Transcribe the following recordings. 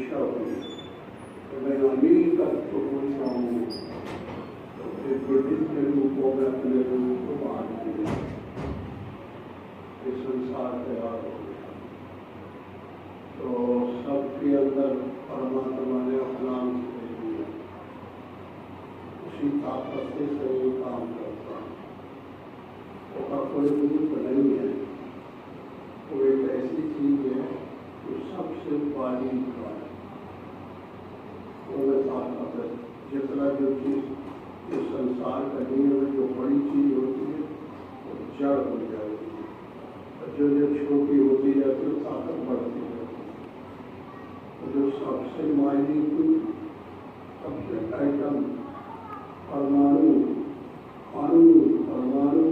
इच्छा हुई तो मैं अनेक अर्थ को बोलता हूँ, तो फिर विभिन्न रूपों में अपने रूप को बांट दिया, संसार तैयार हो गया। तो सबके अंदर परमात्मा ने अपना अंश दे दिया, उसी ताकत से शरीर काम करता है। उसका कोई रूप नहीं है, वो एक ऐसी चीज है जो सबसे बारीक है। वो ताकत है, जितना जो चीज इस संसार का नियम में जो बड़ी चीज होती है वो जड़ हो जाएगी, और जो छोटी होती जाती है ताकत बढ़ती जाती है। तो जो सबसे मायने सबसे आइटम परमाणु अणु परमाणु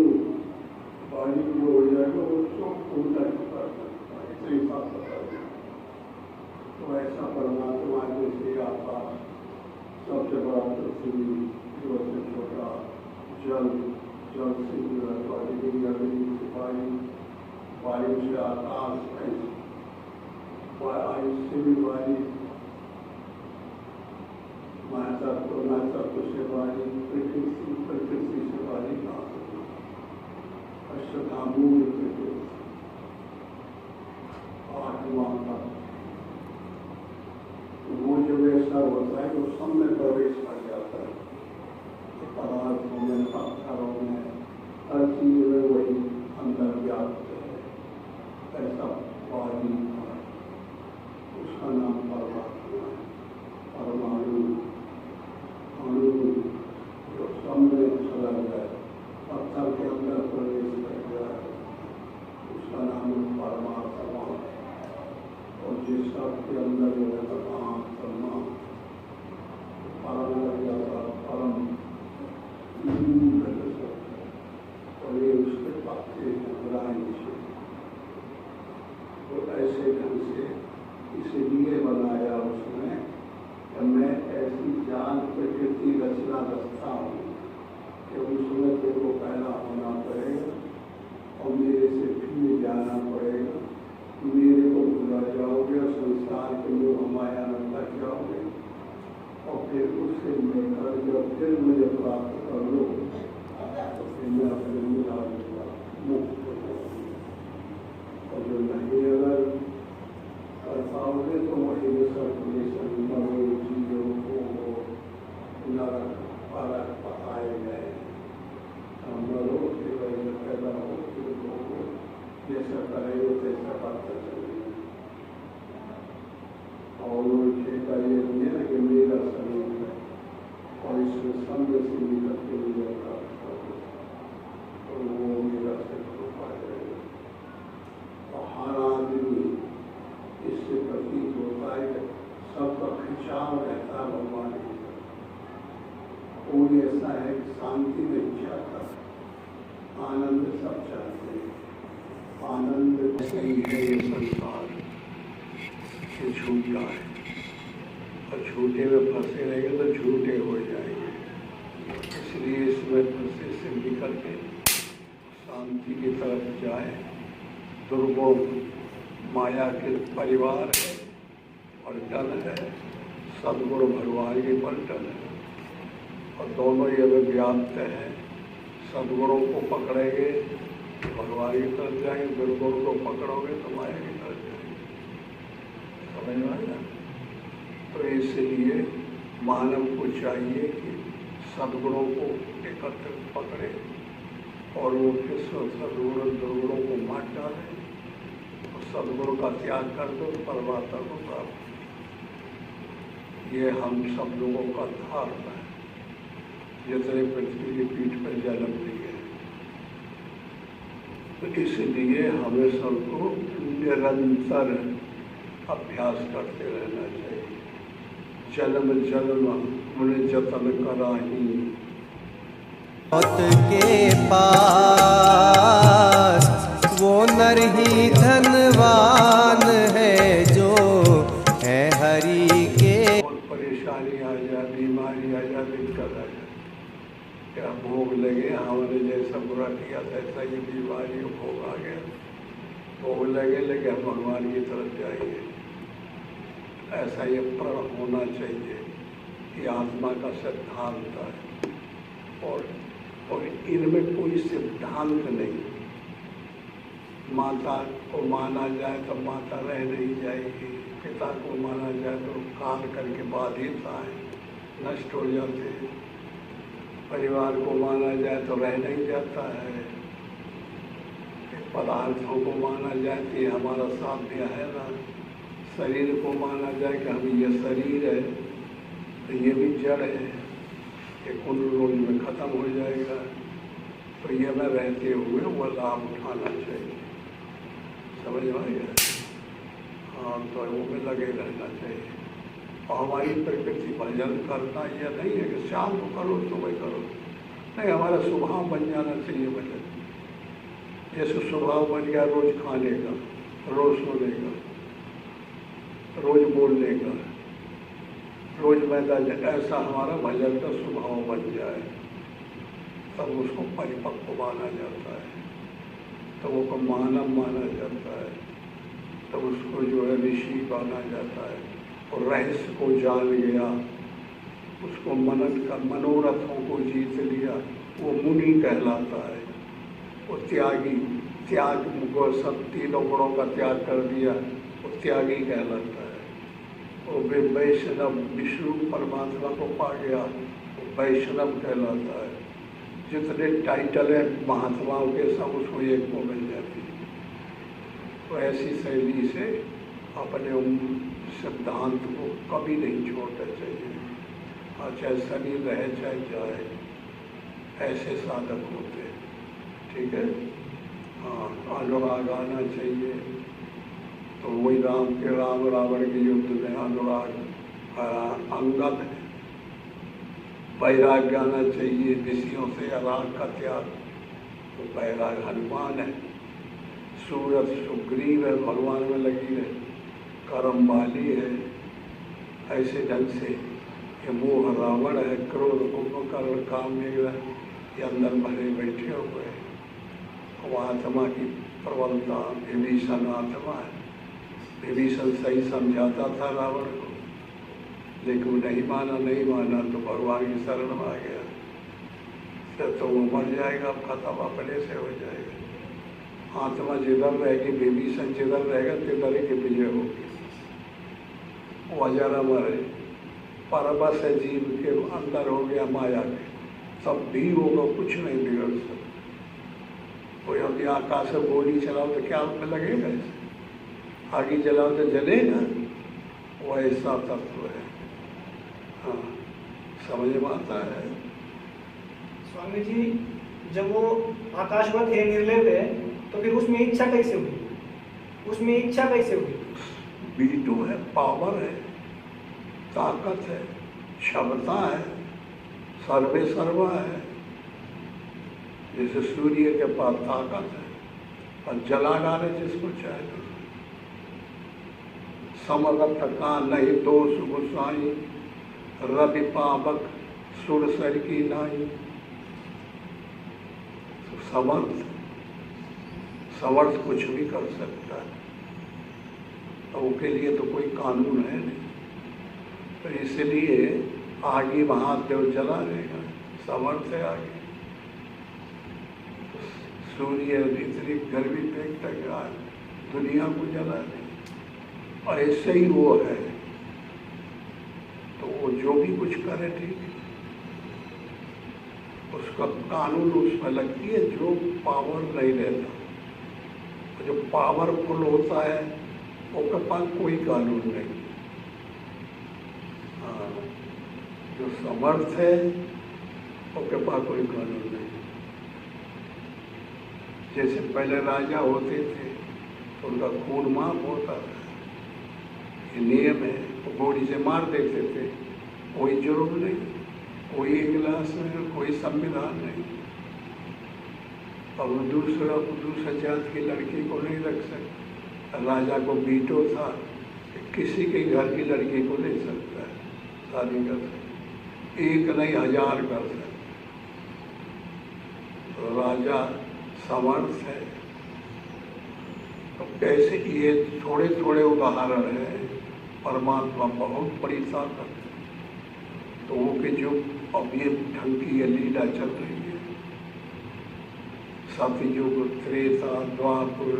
बारीक जो हो जाएगा वो सब पूर्ण कर सकता है, इतनी ताकत है। तो ऐसा परमात्मा जैसे आकाश सबसे बड़ा पृथ्वी, सबसे छोटा जल, जल से वायु, वायु से आकाश, वायु से भी वायु, महत्व से वायु, प्रकृति से वायु का अष्टधामूल प्रकृति आत्मा का। वो जब ऐसा होता है वो सब में प्रवेश कर जाता है, पदार्थों में, पत्थरों में, हर चीज में वही अंदर व्याप्त है। ऐसा वायु है, उसका नाम परमात्मा है। परमाणु अणु जो सब में चला गया, पत्थर के अंदर प्रवेश कर गया है, उसका नाम परमात्मा। और जिस सबके अंदर जो है परमात्मा परम लग जाता, परम और ये उसके पाते ग्राह्य से। तो ऐसे ढंग से इसलिए बनाया उसने कि मैं ऐसी जान प्रकृति रचना रचता हूँ कि उसमें तेरे पैदा होना पड़ेगा और मेरे से फिर जाना पड़ेगा, मेरे को भुला जाओगे और संसार के मोह माया में लग जाओगे, और फिर उससे मिलकर जब फिर मुझे प्राप्त कर लो तो फिर मैं अपने मिला मुक्त हो जाऊंगी। और जो नहीं अगर कर पाओगे तो वही सर्कुलेशन मरो जीरो हो नरक परक पकाए गए, मरो फिर वही पैदा हो फिर हो, जैसा करेगा तैसा बात चलेगी। और उनके का ये नहीं है कि मेरा शरीर है और इसमें संग से निकल के मुझे प्राप्त करो, तो वो मेरा से कृपा जाएगा। और हर आदमी इससे प्रतीत होता है कि सबका खिंचाव रहता है भगवान की तरफ। कोई ऐसा है कि शांति नहीं चाहता, आनंद सब चाहते हैं। आनंद सही है ये संसार, ये छूटा है, और छूटे में फंसे रहेंगे तो झूठे हो जाएंगे। इसलिए इसमें फंसे से निकल के शांति की तरफ जाए। दुर्गुण माया के परिवार है और दल है, सदगुण भगवान की पलटन है, और दोनों ये व्याप्त है। सदगुणों को पकड़ेंगे भगवान की तरफ जाएंगे, दुर्गुण को पकड़ोगे तो माया की तरफ जाएंगे। समझ में आया? तो इसलिए मानव को चाहिए कि सदगुणों को एकत्र पकड़े और वो फिर सदगुण दुर्गुणों को मार डाले और सदगुण का त्याग कर दो, परमात्मा को प्राप्त। ये हम सब लोगों का धर्म है, जितने पृथ्वी की पीठ पर जन्म लिए। तो इसलिए हमें सबको निरंतर अभ्यास करते रहना चाहिए। जन्म जन्म मुझे जतन कराही, मौत के पास वो नर ही धनवान है जो है हरि के। और परेशानी आ जाए, बीमारी आ जाए, दिक्कत आ जाए, क्या भोग लगे, हमने जैसा बुरा किया था ऐसा ये बीमारी भोग आ गया, भोग लगे लेकिन हम भगवान की तरफ जाएंगे। ऐसा ये प्रण होना चाहिए कि आत्मा का सिद्धांत है, और इनमें कोई सिद्धांत नहीं। माता को माना जाए तो माता रह नहीं जाएगी, पिता को माना जाए तो काल करके बाधित आए, नष्ट हो जाते हैं। परिवार को माना जाए तो रह नहीं जाता है। पदार्थों को माना जाए कि हमारा साध्य है ना। शरीर को माना जाए कि हम ये शरीर है तो ये भी जड़ है, ये कुल रोज में ख़त्म हो जाएगा। तो ये में रहते हुए वो लाभ उठाना चाहिए। समझ में आएगा? हाँ, तो वो में लगे रहना चाहिए। और हमारी प्रकृति भजन करना यह नहीं है कि शाम को करो सुबह करो, नहीं, हमारा स्वभाव बन जाना चाहिए भजन। जैसे स्वभाव बन गया रोज खाने का, रोज सोने का, रोज बोलने का, रोज मैदान, ऐसा हमारा भजन का स्वभाव बन जाए तब उसको परिपक्व माना जाता है, तब वो मानव माना जाता है, तब उसको जो है ऋषि माना जाता है। और रहस्य को जान गया, उसको मनन का मनोरथों को जीत लिया, वो मुनि कहलाता है। वो त्यागी, त्याग को सब तीनों गुणों का त्याग कर दिया, वो त्यागी कहलाता है। वो वैष्णव विष्णु परमात्मा को पा गया, वो वैष्णव कहलाता है। जितने टाइटल है महात्माओं के सब उसको एक को मिल जाती है। तो ऐसी शैली से अपने सिद्धांत को कभी नहीं छोड़ना चाहिए। और चाहे शरीर रहे चाहे जाए, ऐसे साधक होते हैं। ठीक है? हाँ, अनुराग आना चाहिए। तो वही राम के राम रावण के युद्ध में अनुराग अंगद है। वैराग्य आना चाहिए, विषयों से राग का त्याग, तो वैराग हनुमान है। सूरत सुग्रीव है, भगवान में लगी है। कर्म वाली है। ऐसे ढंग से ये मोह रावण है, क्रोध कुंभकर्ण काम में ये अंदर भरे बैठे हुए हैं। वो आत्मा की प्रबलता, विभीषण आत्मा है। विभीषण सही समझाता था रावण को, लेकिन नहीं माना तो भगवान की शरण में आ गया। फिर तो वो मर जाएगा, अब खत्म अपने से हो जाएगा। आत्मा जिधर रहेगी, विभीषण जिधर रहेगा तिधर ही की विजय होगी। वो अजर अमर है, परबस है, जीव के अंदर हो गया माया के, सब भी होगा, कुछ नहीं बिगड़ सकता। कोई यदि आकाश से गोली चलाओ तो क्या उसमें लगेगा? आगे जलाओ तो जलेगा। वो ऐसा तत्व है। हाँ, समझ में आता है? स्वामी जी, जब वो आकाशवत है, निर्लेप है, तो फिर उसमें इच्छा कैसे हुई? उसमें इच्छा कैसे हुई? बीटू है, पावर है, ताकत है, क्षमता है, सर्वे सर्वा है। जैसे सूर्य के पास ताकत है और जला डाले जिसको चाहे तो। समगत का नहीं दोष गुसाई, रवि पावक सुरसर की नाई। समर्थ कुछ भी कर सकता है, तो उसके लिए तो कोई कानून है नहीं। तो इसलिए आगे महादेव जला रहेगा, समर्थ है आगे। सूर्य इतनी गर्मी फेंकता गया, दुनिया को जला नहीं। ऐसे ही वो है, तो वो जो भी कुछ करे ठीक है, उसका कानून उसमें लगती है। जो पावर नहीं रहता, जो पावरफुल होता है, उसके पास कोई कानून नहीं। हाँ, जो समर्थ है उसके पास कोई कानून नहीं। जैसे पहले राजा होते थे तो उनका खून माफ होता था, ये नियम है, तो गोली से मार देते थे, कोई जुर्म नहीं, कोई इजलास नहीं, कोई संविधान नहीं। अब दूसरा जात की लड़की को नहीं रख सकता। राजा को वीटो था कि किसी के घर की लड़की को ले सकता है, शादी कर सकता, एक नहीं 1000 कर सकता। तो राजा समर्थ है। तो कैसे ये थोड़े थोड़े उदाहरण हैं परमात्मा बहुत बड़ी ताकत है। तो वो कि जो अब ये ढंग की ये लीला चल रही है, सतयुग, त्रेता, द्वापर,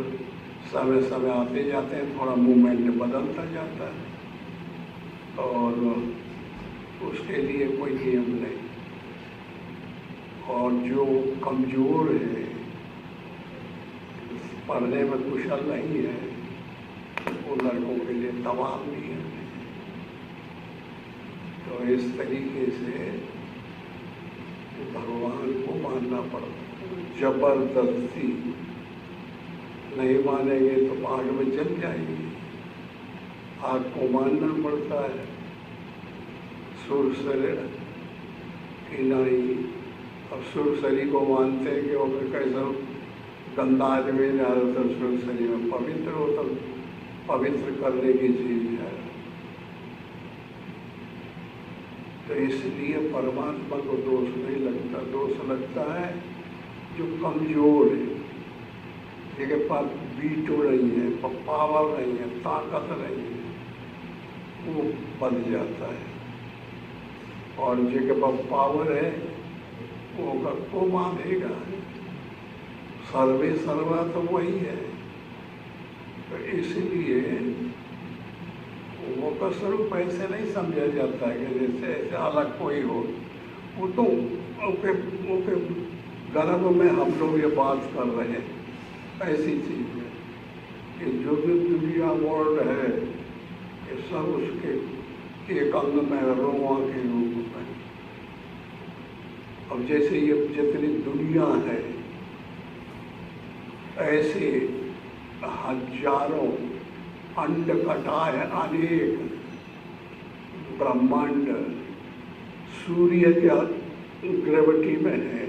समय समय आते जाते हैं, थोड़ा मूवमेंट बदलता जाता है और उसके लिए कोई नियम नहीं। और जो कमज़ोर है, पढ़ने में कुशल नहीं है, वो लड़कों के लिए तमाम नियम है। तो इस तरीके से भगवान को मानना पड़ता है। जबरदस्ती नहीं मानेंगे तो आग में जल जाएंगे। आग को मानना पड़ता है। सुरसरी की नहीं, अब सुरसरी को मानते हैं कि वो कैसा गंदा आदमी ज़्यादातर सुरसरी में पवित्र होता, पवित्र करने की चीज़ है। तो इसलिए परमात्मा को दोष नहीं लगता। दोष लगता है जो कमज़ोर है, जिनके पास बीटो नहीं है, पावर नहीं है, ताकत नहीं है, वो बन जाता है। और जिनके पास पावर है वो को मानेगा। सर्वे सर्वा तो वही है। तो इसलिए वो का स्वरूप ऐसे नहीं समझा जाता है कि जैसे ऐसे अलग कोई हो। वो तो ओके गर्भ में हम लोग ये बात कर रहे हैं, ऐसी चीज़ है कि जो भी दुनिया वर्ल्ड है ये सब उसके एक अंग में रोआ के रूप में। अब जैसे ये जितनी दुनिया है, ऐसे हजारों अंड कटाह अनेक ब्रह्मांड सूर्य के ग्रेविटी में है,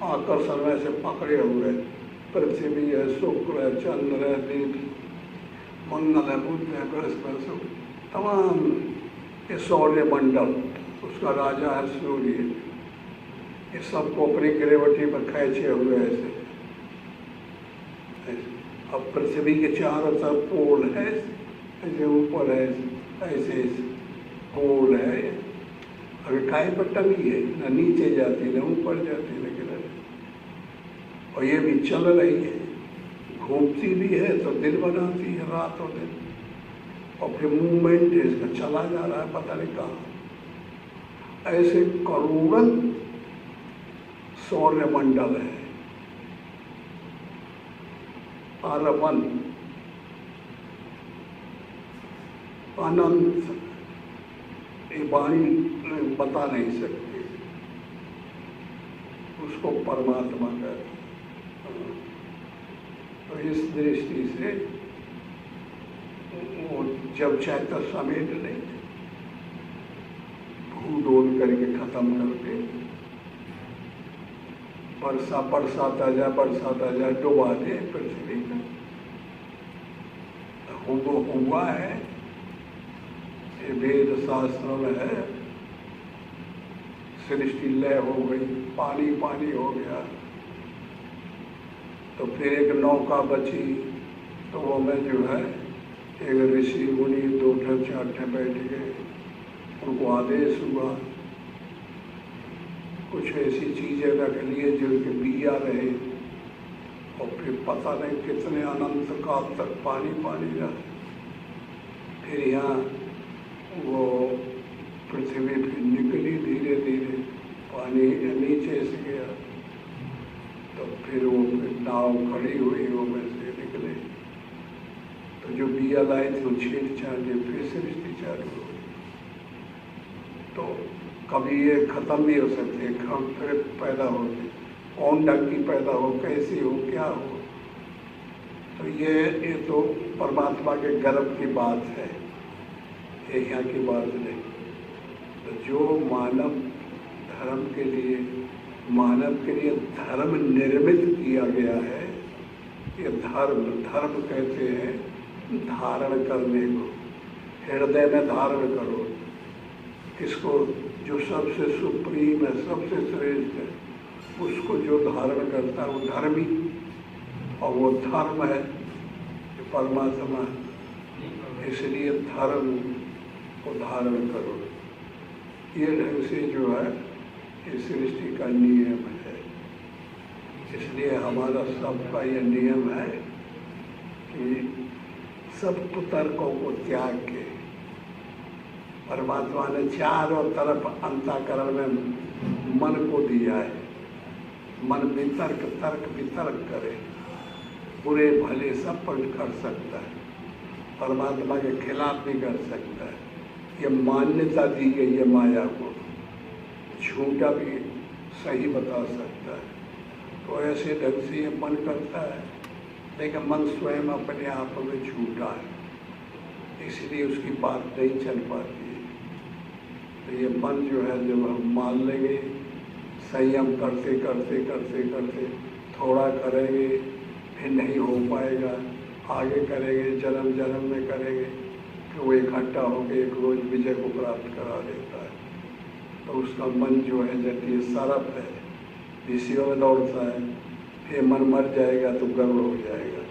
आकर्षण में से पकड़े हुए। पृथ्वी है, शुक्र है, चंद्र है, दिन, मंगल है, बुध है, बृहस्पति, तमाम ये सौर्य मंडल, उसका राजा है सूर्य। ये सबको अपनी ग्रेविटी पर खींचे हुए ऐसे। अब पृथ्वी के चारों तरफ पोल है, ऐसे ऊपर है, ऐसे पोल है। अभी काय पर टंगी है, न नीचे जाती न ऊपर जाती, लेकिन और ये भी चल रही है, घूमती भी है तो दिन बनाती है, रात और दिन। और फिर मूवमेंट है इसका, चला जा रहा है पता नहीं कहाँ। ऐसे करोड़ों सौर्य मंडल है, अरबन अनंत, ये वाणी बता नहीं सकती, उसको परमात्मा कहते हैं। तो इस दृष्टि से वो जब चाहता समेट ले, भूडोल करके खत्म करके बरसाता जा डुबा दे पृथ्वी का। हुआ है, ये वेद शास्त्र में है। सृष्टि लय हो गई, पानी पानी हो गया, तो फिर एक नौका बची, तो वो में जो है एक ऋषि मुनि 2 4 बैठ गए, उनको आदेश हुआ कुछ ऐसी चीज़ें रख लिए जिनके बिया रहे, और फिर पता नहीं कितने अनंत काल तक पानी पानी रहा। फिर यहाँ वो पृथ्वी फिर निकली धीरे धीरे, पानी नीचे से गया, तो फिर वो नाव खड़ी हुई, वो में से निकले, तो जो बिया लाए थे वो छेड़छाड़ के फिर सृष्टि चालू हो गई। तो कभी ये खत्म नहीं हो सकते, फिर पैदा होते, कौन ढंग की पैदा हो, कैसी हो, क्या हो। तो ये तो परमात्मा के गर्भ की बात है, ये यहाँ की बात नहीं। तो जो मानव धर्म के लिए, मानव के लिए धर्म निर्मित किया गया है, ये धर्म कहते हैं धारण करने को। हृदय में धारण करो किसको, जो सबसे सुप्रीम है, सबसे श्रेष्ठ है, उसको जो धारण करता है वो धर्मी, और वो धर्म है परमात्मा। इसलिए धर्म को धारण करो। ये ढंग से जो है ये सृष्टि का नियम है। इसलिए हमारा सबका ये नियम है कि सब कुतर्कों को त्याग के परमात्मा ने चारों तरफ अंतःकरण में मन को दिया है। मन वितर्क तर्क वितर्क करे, बुरे भले सब पर कर सकता है, परमात्मा के खिलाफ भी कर सकता है। ये मान्यता दी गई है माया को, झूठा भी सही बता सकता है। तो ऐसे ढंग से ये मन करता है, लेकिन मन स्वयं अपने आप में झूठा है, इसलिए उसकी बात नहीं चल पाती है। तो ये मन जो है जब हम मान लेंगे, संयम करते करते करते करते थोड़ा करेंगे, फिर नहीं हो पाएगा, आगे करेंगे, जन्म जन्म में करेंगे, फिर वो इकट्ठा होकर एक रोज विजय को प्राप्त करा देता है। तो उसका मन जो है जब ये सरप है, ऋषियों में दौड़ता है, फिर मन मर जाएगा तो गरुड़ हो जाएगा,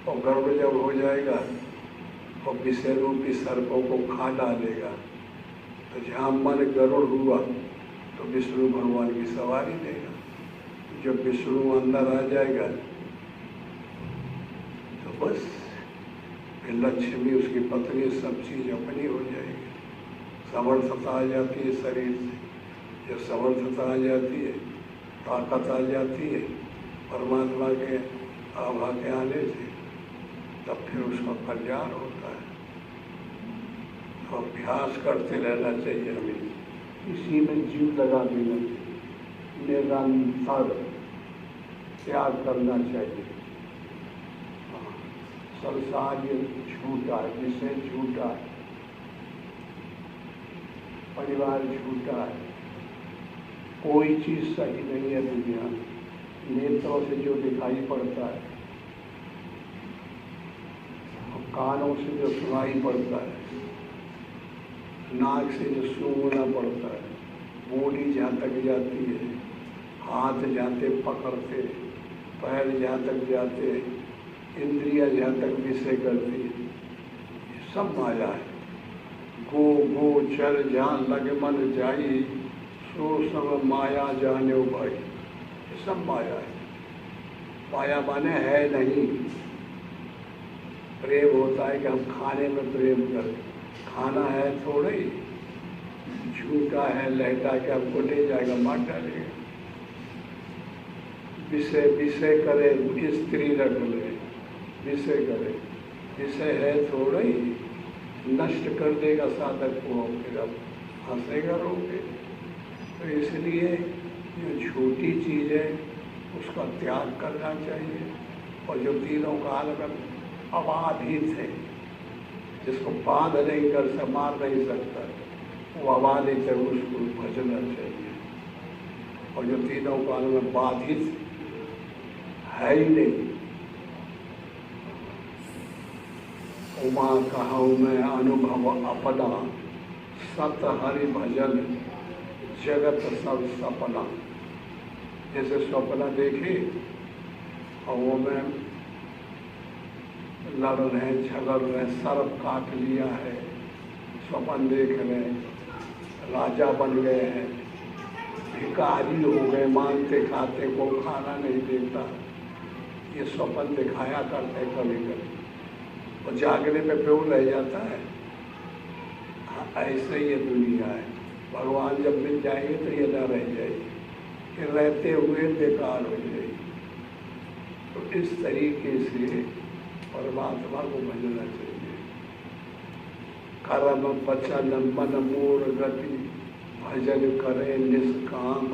और गरुड़ जब हो जाएगा तो विषय रूपी सर्पों को खा डालेगा। तो जहाँ मन गरुड़ हुआ तो विष्णु भगवान की सवारी देगा। जब विष्णु अंदर आ जाएगा तो बस फिर लक्ष्मी उसकी पत्नी सब चीज़ अपनी हो जाएगी। समर्थता आ जाती है शरीर से। जब समर्थता आ जाती है, ताकत आ जाती है परमात्मा के आभा के आने से, तब फिर उसका कल्याण होता है। तो अभ्यास करते रहना चाहिए हमें, इसी में जीव लगा देना चाहिए, निरंतर त्याग करना चाहिए। संसार ये झूठा है, विषय झूठा है, परिवार झूठा है, कोई चीज़ सही नहीं है दुनिया में। नेत्रों से जो दिखाई पड़ता है, कानों से जो सुनाई पड़ता है, नाक से जो सूंघना पड़ता है, बॉडी जहाँ तक जाती है, हाथ जाते पकड़ते, पैर जहाँ तक जाते, इंद्रिया जहाँ तक विषय करती है, ये सब माया है। गो गो चर जहाँ लगे मन जाई, सो सब माया जाने भाई, ये सब माया है। माया माने है नहीं। प्रेम होता है कि हम खाने में प्रेम करें, खाना है थोड़ा ही, झूठा है लहटा के हमको ले जाएगा, मार डालेगा। विषय विषय करे, स्त्री रख ले, विषय करे, विषय है थोड़ा ही, नष्ट कर देगा साधक को, फिर अब हंसेगा रोके। तो इसलिए जो छोटी चीज़ है उसका त्याग करना चाहिए। और जो तीनों काल में अबाधित है, जिसको बाध नहीं कर सकता, मार नहीं सकता, वो अबाधित है, उसको भजना चाहिए। और जो तीनों काल में बाधित है ही नहीं, उमा कहूँ मैं अनुभव अपना, सत हरि भजन जगत सब सपना। जैसे सपना देखे और वो में लड़ रहे, झगड़ रहे, सर्प काट लिया है, स्वप्न देख रहे, राजा बन गए हैं, भिखारी हो गए, मांगते खाते को खाना नहीं देता, ये स्वप्न दिखाया करते कभी कभी, और जागने पे प्योर रह जाता है। हाँ, ऐसे ही ये दुनिया है। भगवान जब मिल जाएंगे तो ये ना रह जाएगी, कि रहते हुए बेकार हो जाएगी। तो इस तरीके से परमात्मा को भजना चाहिए। कर्म वचन मन मूल गति, भजन करें निष्काम।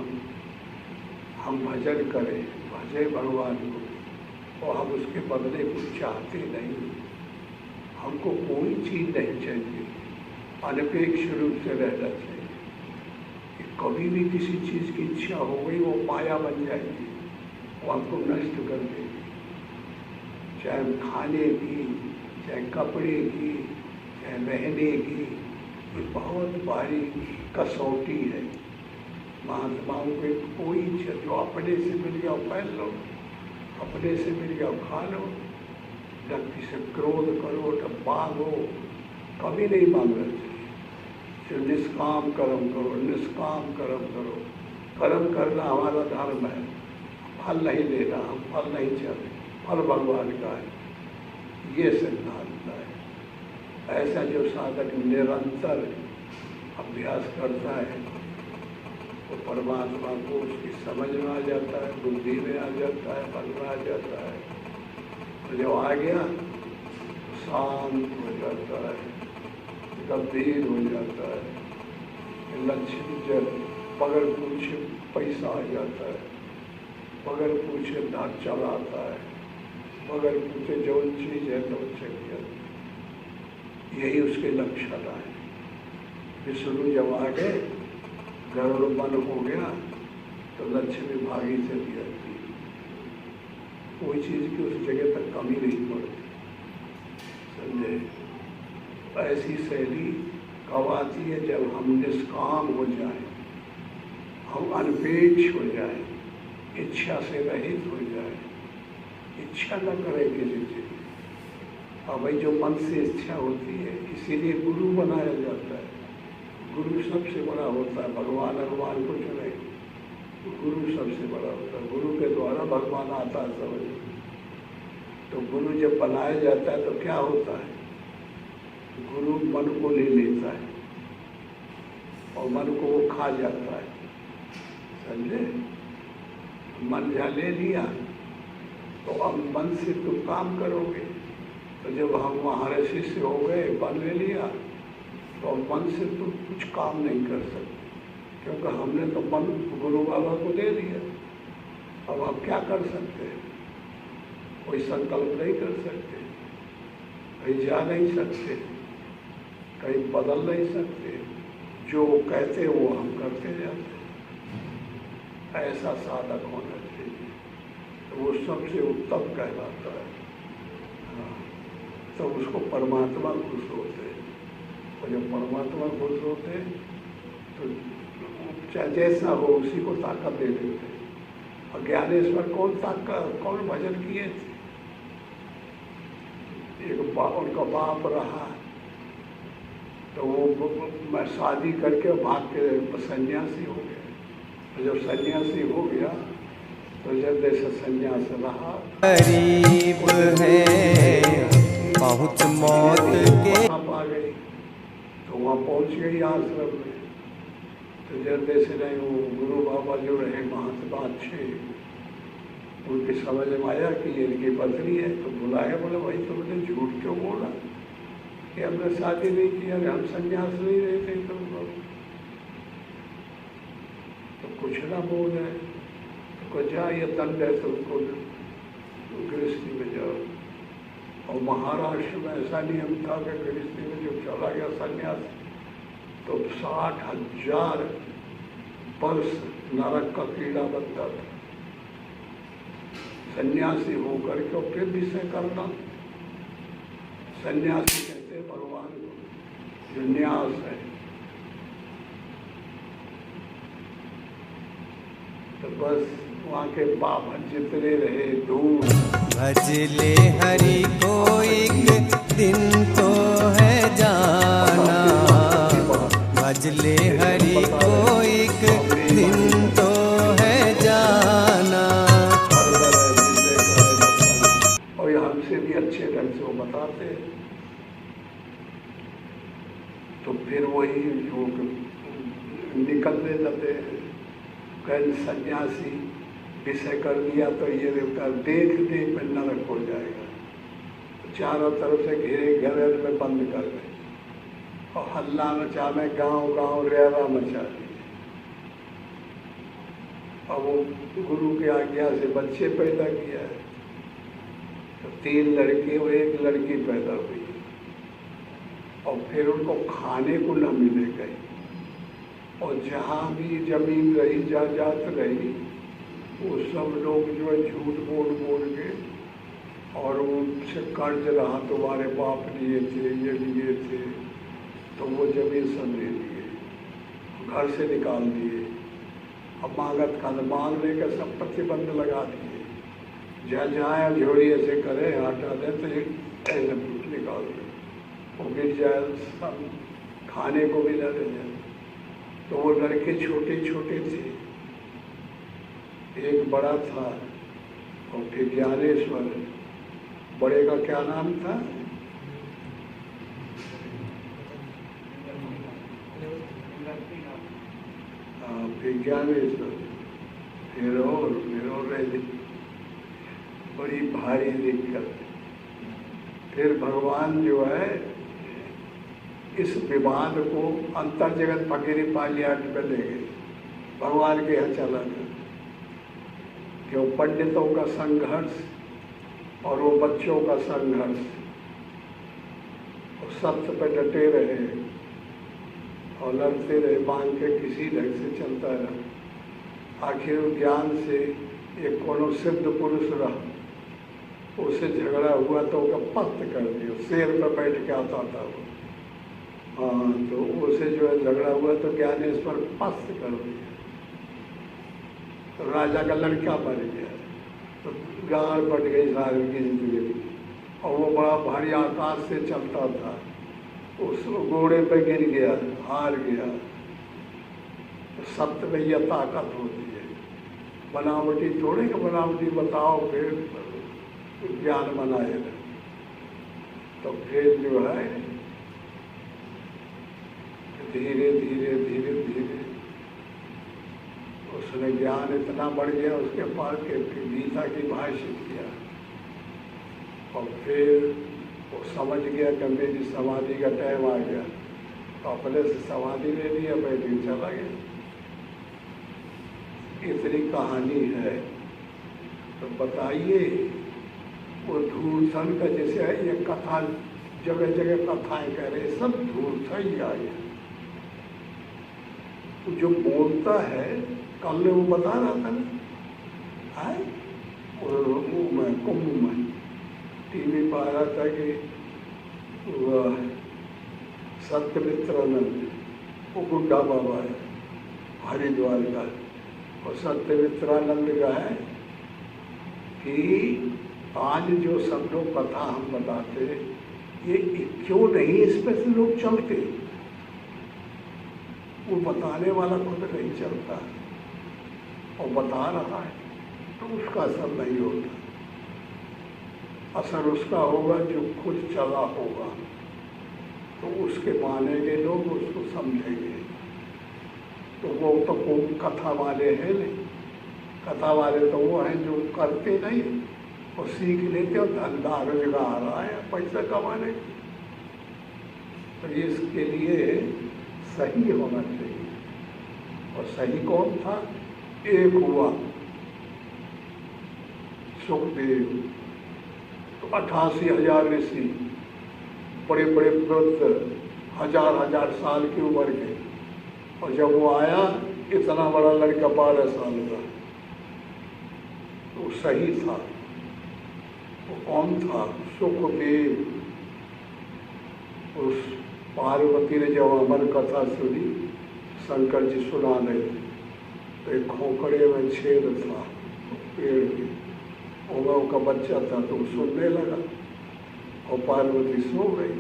हम भजन करें, भजे भगवान को, और हम उसके बदले कुछ चाहते नहीं। हमको कोई चीज़ नहीं चाहिए, अनपेक्ष रूप से रहना चाहिए। कभी भी किसी चीज़ की इच्छा हो गई, वो माया बन जाएगी, वो हमको नष्ट कर देगी। चाहे खाने की, चाहे कपड़े की, चाहे रहने की, ये बहुत भारी कसौटी है। महात्माओं को कोई इच्छा, जो अपने से मिल गया पहन लो, अपने से मिल गया खा लो, व्यक्ति से क्रोध करो तो भागो, कभी नहीं मांगना चाहिए। सिर्फ निष्काम कर्म करो, निष्काम कर्म करो। कर्म करना हमारा धर्म है, फल नहीं लेना, हम फल नहीं चाहते, फल भगवान का है, ये सिद्धांत है। ऐसा जो साधक निरंतर अभ्यास करता है तो परमात्मा को उसकी समझ में आ जाता है, बुद्धि में आ जाता है, मन में आ जाता है। तो जब आ गया तो शांत हो जाता है, गंभीर हो जाता है। लक्ष्मी जब बगैर पूछे पैसा आ जाता है, बगैर पूछे धन चला आता है, बगैर पूछे जो चीज़ है तो चली जाती है। यही उसके लक्षण है। विष्णु जब आ गए, गरुड़ मन हो गया तो लक्ष्मी भागी चली जाती है। कोई चीज़ की उस जगह तक कमी नहीं पड़ती, समझे। ऐसी शैली कब आती है? जब हम निष्काम हो जाएं, हम अनपेक्ष हो जाएं, इच्छा से रहित हो जाएं, इच्छा न करें किसी चीज़। और भाई जो मन से इच्छा होती है, इसीलिए गुरु बनाया जाता है। गुरु सबसे बड़ा होता है, भगवान भगवान कुछ नहीं, गुरु सबसे बड़ा होता है। गुरु के द्वारा भगवान आता है समझ। तो गुरु जब बनाया जाता है तो क्या होता है? गुरु मन को ले लेता है और मन को वो खा जाता है, समझे। मन जहाँ ले लिया तो अब मन से तुम काम करोगे। तो जब हम हमारे शिष्य हो गए, बन ले लिया, तो अब मन से तुम कुछ काम नहीं कर सकते, क्योंकि हमने तो मन गुरु बाबा को दे दिया। अब आप क्या कर सकते हैं? कोई संकल्प नहीं कर सकते, कहीं जा नहीं सकते, कहीं बदल नहीं सकते। जो कहते वो हम करते जाते। ऐसा साधक होना चाहिए, तो वो सबसे उत्तम कहलाता है। हाँ, तो उसको परमात्मा खुश होते हैं। और जब परमात्मा खुश होते हैं तो चाहे जैसा हो उसी को ताकत दे देते हैं। और ज्ञानेश्वर कौन भजन किए थे? उनका बाप रहा तो वो मैं शादी करके भाग के सन्यासी हो गया। तो जब सन्यासी हो गया तो जब जैसे सन्यास रहा, करीब है बहुत मौत के आ गई तो वहाँ पहुँच गई आश्रम में। तो जब जैसे नहीं वो गुरु बाबा जो रहे महात्मा अच्छे, उनकी समझ में आया कि ये इनकी पत्नी है। तो बुलाया, बोले भाई तुमने झूठ क्यों बोला कि हमने शादी नहीं किया, हम संन्यास नहीं रहे थे तुम लोग। तो कुछ ना बोल रहे, तो जा ये दंड है तुमको, गृहस्थी में जाओ। और महाराष्ट्र में ऐसा नियम था कि गृहस्थी में जो चला गया संन्यास तो 60,000 वर्ष नरक का कीड़ा बनता था। सन्यासी होकर के फिर विषय करना, सन्यासी कहते हैं भगवान को, जो न्यास है। तो बस वहाँ के बाबा जितने रहे दूर, भजले हरि को एक दिन तो है जाना, भजले हरि को एक दिन तो है जाना। और ये हमसे भी अच्छे ढंग से वो बताते। तो फिर वही जो निकलने जाते हैं, कल सन्यासी विषय कर दिया तो ये देख देख में नरक हो जाएगा। तो चारों तरफ से घिरे घर में बंद कर दे और हल्ला मचा में गांव गांव रेरा मचा दिए। और वो गुरु की आज्ञा से बच्चे पैदा किया है। तो 3 लड़के और 1 लड़की पैदा हुई। और फिर उनको खाने को न मिले कहीं, और जहाँ भी जमीन रही जात रही वो सब लोग जो है झूठ बोल के और उनसे कर्ज रहा, तुम्हारे बाप लिए थे, ये लिए थे, तो वो जमीन सब ले लिए, घर से निकाल दिए। अब मांगत का मांगने का सब प्रतिबंध लगा दिए। जहाँ जहाँ झोरी ऐसे करे आटा दे तो एक ऐसे निकाल दे, वो गिर जाए, सब खाने को भी न रह जाए। तो वो लड़के छोटे छोटे थे, एक बड़ा था और फिर ज्ञानेश्वर। बड़े का क्या नाम था? फिर ज्ञानेश्वर, फिर और रह बड़ी भारी दिक्कत। फिर भगवान जो है इस विवाद को अंतर जगत फकीरी पालियाट में ले गए, भगवान के यहाँ चला गया कि वो पंडितों का संघर्ष और वो बच्चों का संघर्ष, वो सत्य पर डटे रहे और लड़ते रहे, मांग के किसी ढंग से चलता रहा। आखिर ज्ञान से एक कोनो सिद्ध पुरुष रहा, उससे झगड़ा हुआ तो उसका पस्त कर दिया, शेर पर बैठ के आता था वो। हाँ, तो उसे जो है झगड़ा हुआ तो ज्ञानेश्वर पस्त कर दिया, तो राजा का लड़का मर गया, तो गाड़ पड़ गई सारी की जिंदगी। और वो बड़ा भारी आकाश से चलता था, उस घोड़े पे गिर गया, हार गया। तो सत्य में यह ताकत होती है, बनावटी थोड़े कि बनावटी बताओ फिर ज्ञान बनाएगा। तो फिर जो है धीरे धीरे धीरे धीरे उसने ज्ञान इतना बढ़ गया उसके पास के गीता की भाषित किया। और फिर वो समझ गया कि मेरी समाधि का टाइम आ गया, तो अपने से समाधि ले लिया, बैठ के चला गया। इतनी कहानी है। तो बताइए वो धूर्तन का जैसे है, ये कथा जगह जगह कथाएं कह रहे, सब धूर्त ही आ गया। जो बोलता है, कल ने वो बता रहा था ना, है कुंभ में टीवी पर आ रहा था कि सत्यमित्रानंद, वो बुढ़ा बाबा है हरिद्वार का, और सत्यमित्रानंद का है कि आज जो सब लोग कथा हम बताते ये क्यों नहीं इस पर से लोग चलते, वो बताने वाला खुद नहीं चलता और बता रहा है तो उसका असर नहीं होता। असर उसका होगा जो खुद चला होगा, तो उसके मानेंगे लोग, उसको समझेंगे। तो वो तो कथा वाले हैं नहीं, कथा वाले तो वो हैं जो करते नहीं और सीख लेते और धंधा रोजगार आ रहा है पैसा कमाने। तो इसके लिए सही होना चाहिए, और सही कौन था? एक हुआ सुखदेव, तो 88,000 ऋषि, बड़े बड़े वृद्ध, हजार साल की उम्र के, और जब वो आया इतना बड़ा लड़का 12 साल का, तो सही था। वो कौन था? सुखदेव। उस पार्वती ने जब अमर कथा सुनी, शंकर जी सुना रहे थे, तो एक खोखड़े में छेद था पेड़ में, और का बच्चा था, तो सुनने लगा और पार्वती सो गई,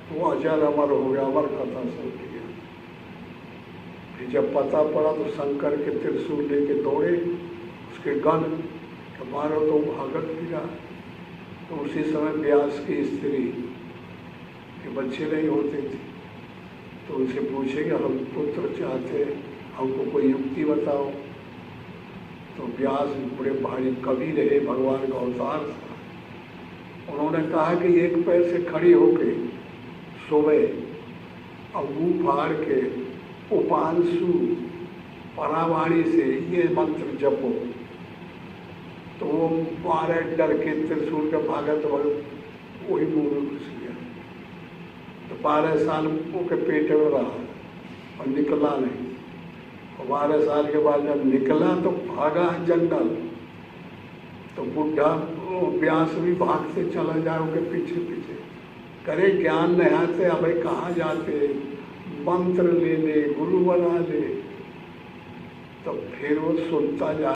तो वो अजर अमर हो गया, अमर कथा सुन लिया। फिर जब पता पड़ा तो शंकर के त्रिशूल लेके दौड़े उसके गण, मारो तो भागत फिरा। तो उसी समय व्यास की स्त्री के बच्चे नहीं होते थे, तो उनसे पूछे कि हम पुत्र चाहते हैं, हमको कोई युक्ति बताओ। तो व्यास बड़े भारी कवि रहे, भगवान का अवतार था। उन्होंने कहा कि एक पैर से खड़ी होके सोवे और मुँह फाड़ के उपांशु परावाणी से ये मंत्र जपो। तो वो मारे डर के त्रिशूल के भागा, तो वही मुँह में घुस गया। तो 12 साल मुँह के पेट में रहा और निकला नहीं। 12 साल के बाद जब निकला तो भागा जंगल, तो बुढ़ा व्यास भी भागते चला जाए उनके पीछे पीछे, करे ज्ञान नहीं से अब कहाँ जाते, मंत्र ले ले, गुरु बना ले। तो फिर वो सुनता जा